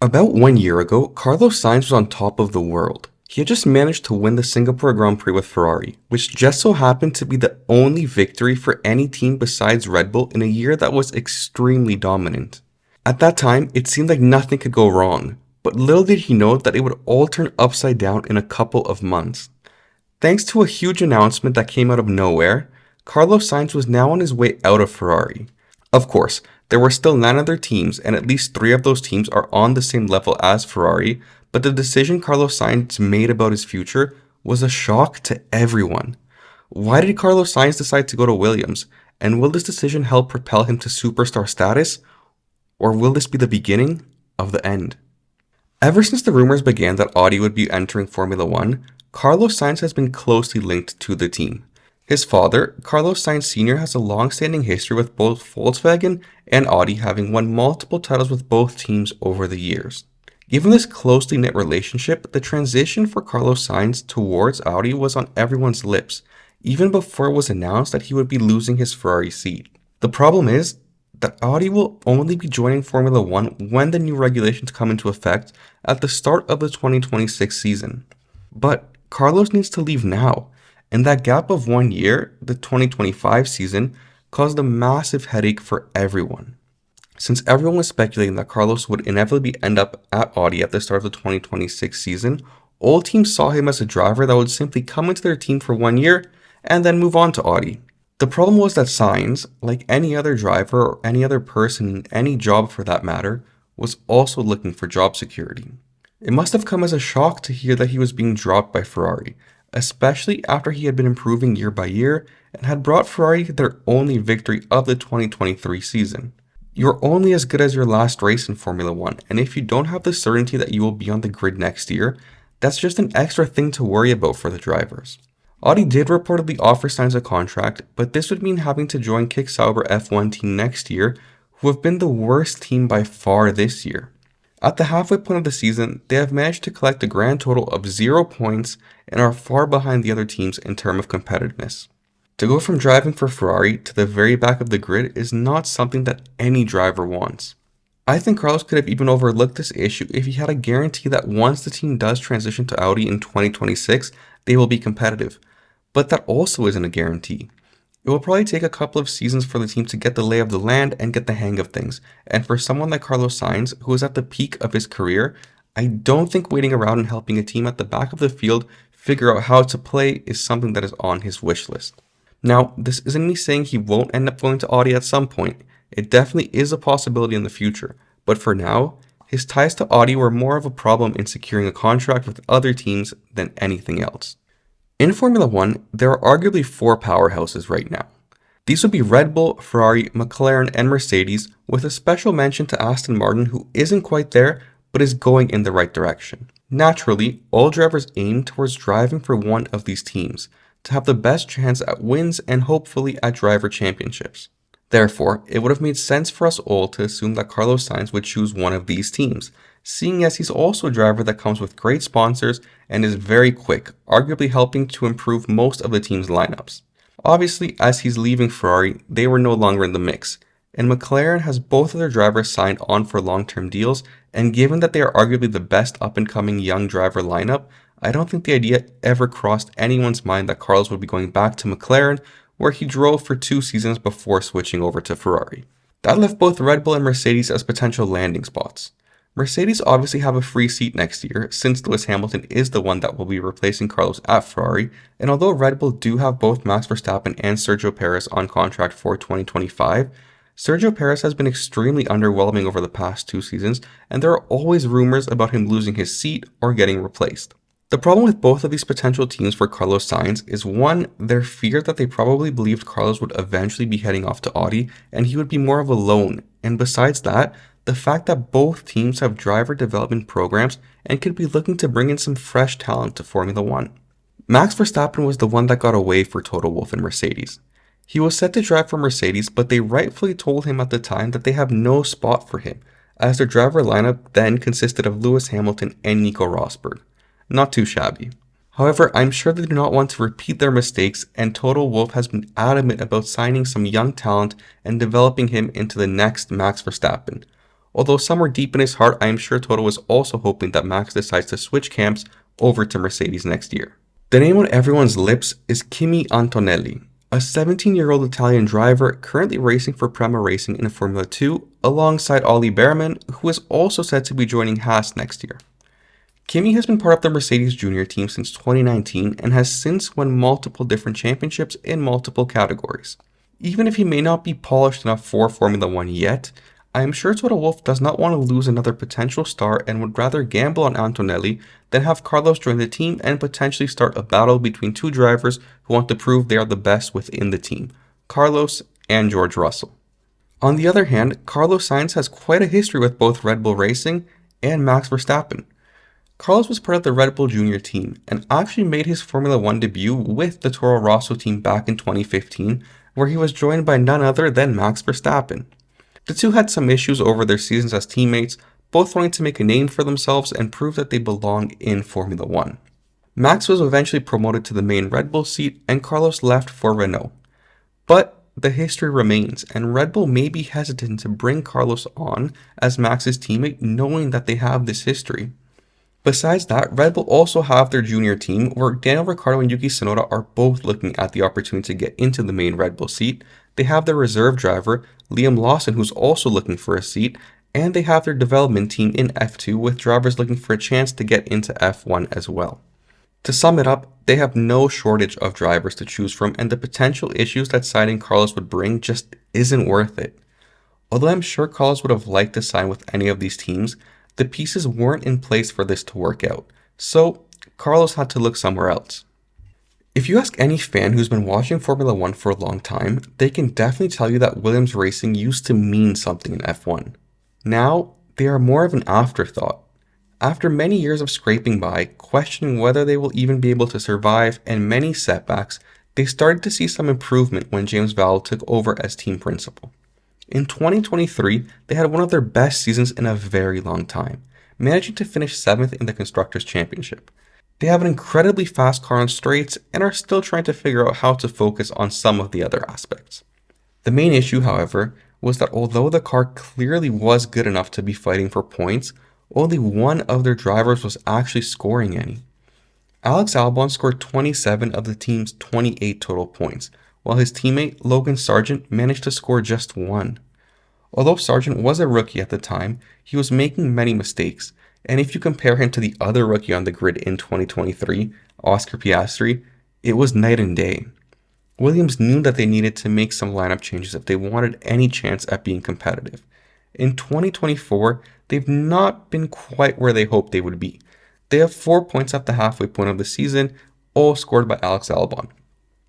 About 1 year ago, Carlos Sainz was on top of the world. He had just managed to win the Singapore Grand Prix with Ferrari, which just so happened to be the only victory for any team besides Red Bull in a year that was extremely dominant. At that time, it seemed like nothing could go wrong, but little did he know that it would all turn upside down in a couple of months. Thanks to a huge announcement that came out of nowhere, Carlos Sainz was now on his way out of Ferrari. Of course, there were still 9 other teams, and at least 3 of those teams are on the same level as Ferrari, but the decision Carlos Sainz made about his future was a shock to everyone. Why did Carlos Sainz decide to go to Williams, and will this decision help propel him to superstar status, or will this be the beginning of the end? Ever since the rumors began that Audi would be entering Formula 1, Carlos Sainz has been closely linked to the team. His father, Carlos Sainz Sr., has a long-standing history with both Volkswagen and Audi, having won multiple titles with both teams over the years. Given this closely knit relationship, the transition for Carlos Sainz towards Audi was on everyone's lips, even before it was announced that he would be losing his Ferrari seat. The problem is that Audi will only be joining Formula 1 when the new regulations come into effect at the start of the 2026 season. But Carlos needs to leave now, and that gap of 1 year, the 2025 season, caused a massive headache for everyone. Since everyone was speculating that Carlos would inevitably end up at Audi at the start of the 2026 season, all teams saw him as a driver that would simply come into their team for 1 year and then move on to Audi. The problem was that Sainz, like any other driver or any other person in any job for that matter, was also looking for job security. It must have come as a shock to hear that he was being dropped by Ferrari, especially after he had been improving year by year and had brought Ferrari to their only victory of the 2023 season. You're only as good as your last race in Formula 1, and if you don't have the certainty that you will be on the grid next year, that's just an extra thing to worry about for the drivers. Audi did reportedly offer Sainz a contract, but this would mean having to join Kick Sauber F1 team next year, who have been the worst team by far this year. At the halfway point of the season, they have managed to collect a grand total of 0 points and are far behind the other teams in terms of competitiveness. To go from driving for Ferrari to the very back of the grid is not something that any driver wants. I think Carlos could have even overlooked this issue if he had a guarantee that once the team does transition to Audi in 2026, they will be competitive. But that also isn't a guarantee. It will probably take a couple of seasons for the team to get the lay of the land and get the hang of things. And for someone like Carlos Sainz, who is at the peak of his career, I don't think waiting around and helping a team at the back of the field figure out how to play is something that is on his wish list. Now, this isn't me saying he won't end up going to Audi at some point. It definitely is a possibility in the future. But for now, his ties to Audi were more of a problem in securing a contract with other teams than anything else. In Formula 1, there are arguably 4 powerhouses right now. These would be Red Bull, Ferrari, McLaren, and Mercedes, with a special mention to Aston Martin, who isn't quite there, but is going in the right direction. Naturally, all drivers aim towards driving for one of these teams, to have the best chance at wins and hopefully at driver championships. Therefore, it would have made sense for us all to assume that Carlos Sainz would choose one of these teams, seeing as he's also a driver that comes with great sponsors and is very quick, arguably helping to improve most of the team's lineups. Obviously, as he's leaving Ferrari, they were no longer in the mix, and McLaren has both of their drivers signed on for long-term deals, and given that they are arguably the best up-and-coming young driver lineup, I don't think the idea ever crossed anyone's mind that Carlos would be going back to McLaren, where he drove for 2 seasons before switching over to Ferrari. That left both Red Bull and Mercedes as potential landing spots. Mercedes obviously have a free seat next year, since Lewis Hamilton is the one that will be replacing Carlos at Ferrari, and although Red Bull do have both Max Verstappen and Sergio Perez on contract for 2025, Sergio Perez has been extremely underwhelming over the past 2 seasons, and there are always rumors about him losing his seat or getting replaced. The problem with both of these potential teams for Carlos Sainz is one, their fear that they probably believed Carlos would eventually be heading off to Audi and he would be more of a loan, and besides that, the fact that both teams have driver development programs and could be looking to bring in some fresh talent to Formula 1. Max Verstappen was the one that got away for Toto Wolff and Mercedes. He was set to drive for Mercedes, but they rightfully told him at the time that they have no spot for him, as their driver lineup then consisted of Lewis Hamilton and Nico Rosberg. Not too shabby. However, I'm sure they do not want to repeat their mistakes, and Toto Wolff has been adamant about signing some young talent and developing him into the next Max Verstappen. although somewhere deep in his heart I am sure Toto was also hoping that Max decides to switch camps over to Mercedes next year. The name on everyone's lips is Kimi Antonelli, a 17-year-old Italian driver currently racing for Prema Racing in Formula 2 alongside Ollie Behrman, who is also said to be joining Haas next year. Kimi has been part of the Mercedes junior team since 2019 and has since won multiple different championships in multiple categories. Even if he may not be polished enough for Formula 1 yet, I am sure Toto Wolff does not want to lose another potential star and would rather gamble on Antonelli than have Carlos join the team and potentially start a battle between two drivers who want to prove they are the best within the team, Carlos and George Russell. On the other hand, Carlos Sainz has quite a history with both Red Bull Racing and Max Verstappen. Carlos was part of the Red Bull Junior team and actually made his Formula 1 debut with the Toro Rosso team back in 2015, where he was joined by none other than Max Verstappen. The two had some issues over their seasons as teammates, both wanting to make a name for themselves and prove that they belong in Formula 1. Max was eventually promoted to the main Red Bull seat and Carlos left for Renault. But the history remains, and Red Bull may be hesitant to bring Carlos on as Max's teammate knowing that they have this history. Besides that, Red Bull also have their junior team where Daniel Ricciardo and Yuki Tsunoda are both looking at the opportunity to get into the main Red Bull seat. They have their reserve driver, Liam Lawson, who's also looking for a seat, and they have their development team in F2 with drivers looking for a chance to get into F1 as well. To sum it up, they have no shortage of drivers to choose from, and the potential issues that signing Carlos would bring just isn't worth it. Although I'm sure Carlos would have liked to sign with any of these teams, the pieces weren't in place for this to work out, so Carlos had to look somewhere else. If you ask any fan who's been watching Formula 1 for a long time, they can definitely tell you that Williams Racing used to mean something in F1. Now, they are more of an afterthought. After many years of scraping by, questioning whether they will even be able to survive, and many setbacks, they started to see some improvement when James Vowell took over as team principal. In 2023, they had one of their best seasons in a very long time, managing to finish 7th in the Constructors' Championship. They have an incredibly fast car on straights and are still trying to figure out how to focus on some of the other aspects. The main issue, however, was that although the car clearly was good enough to be fighting for points, only one of their drivers was actually scoring any. Alex Albon scored 27 of the team's 28 total points, while his teammate Logan Sargent managed to score just 1. Although Sargent was a rookie at the time, he was making many mistakes, and if you compare him to the other rookie on the grid in 2023, Oscar Piastri, it was night and day. Williams knew that they needed to make some lineup changes if they wanted any chance at being competitive. In 2024, they've not been quite where they hoped they would be. They have 4 points at the halfway point of the season, all scored by Alex Albon.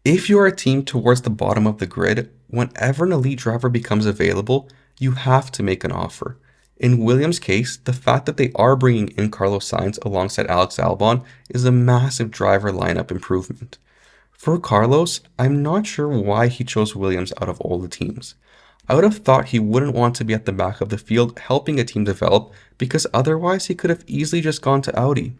If you are a team towards the bottom of the grid, whenever an elite driver becomes available, you have to make an offer. In Williams' case, the fact that they are bringing in Carlos Sainz alongside Alex Albon is a massive driver lineup improvement. For Carlos, I'm not sure why he chose Williams out of all the teams. I would have thought he wouldn't want to be at the back of the field helping a team develop because otherwise he could have easily just gone to Audi.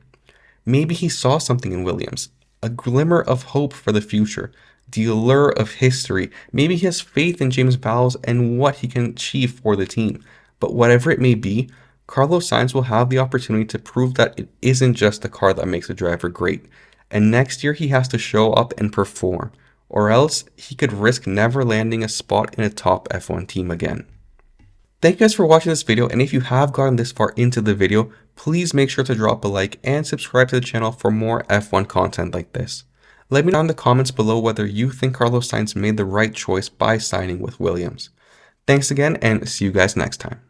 Maybe he saw something in Williams, a glimmer of hope for the future, the allure of history. Maybe he has faith in James Vowell and what he can achieve for the team. But whatever it may be, Carlos Sainz will have the opportunity to prove that it isn't just the car that makes a driver great. And next year he has to show up and perform, or else he could risk never landing a spot in a top F1 team again. Thank you guys for watching this video, and if you have gotten this far into the video, please make sure to drop a like and subscribe to the channel for more F1 content like this. Let me know in the comments below whether you think Carlos Sainz made the right choice by signing with Williams. Thanks again, and see you guys next time.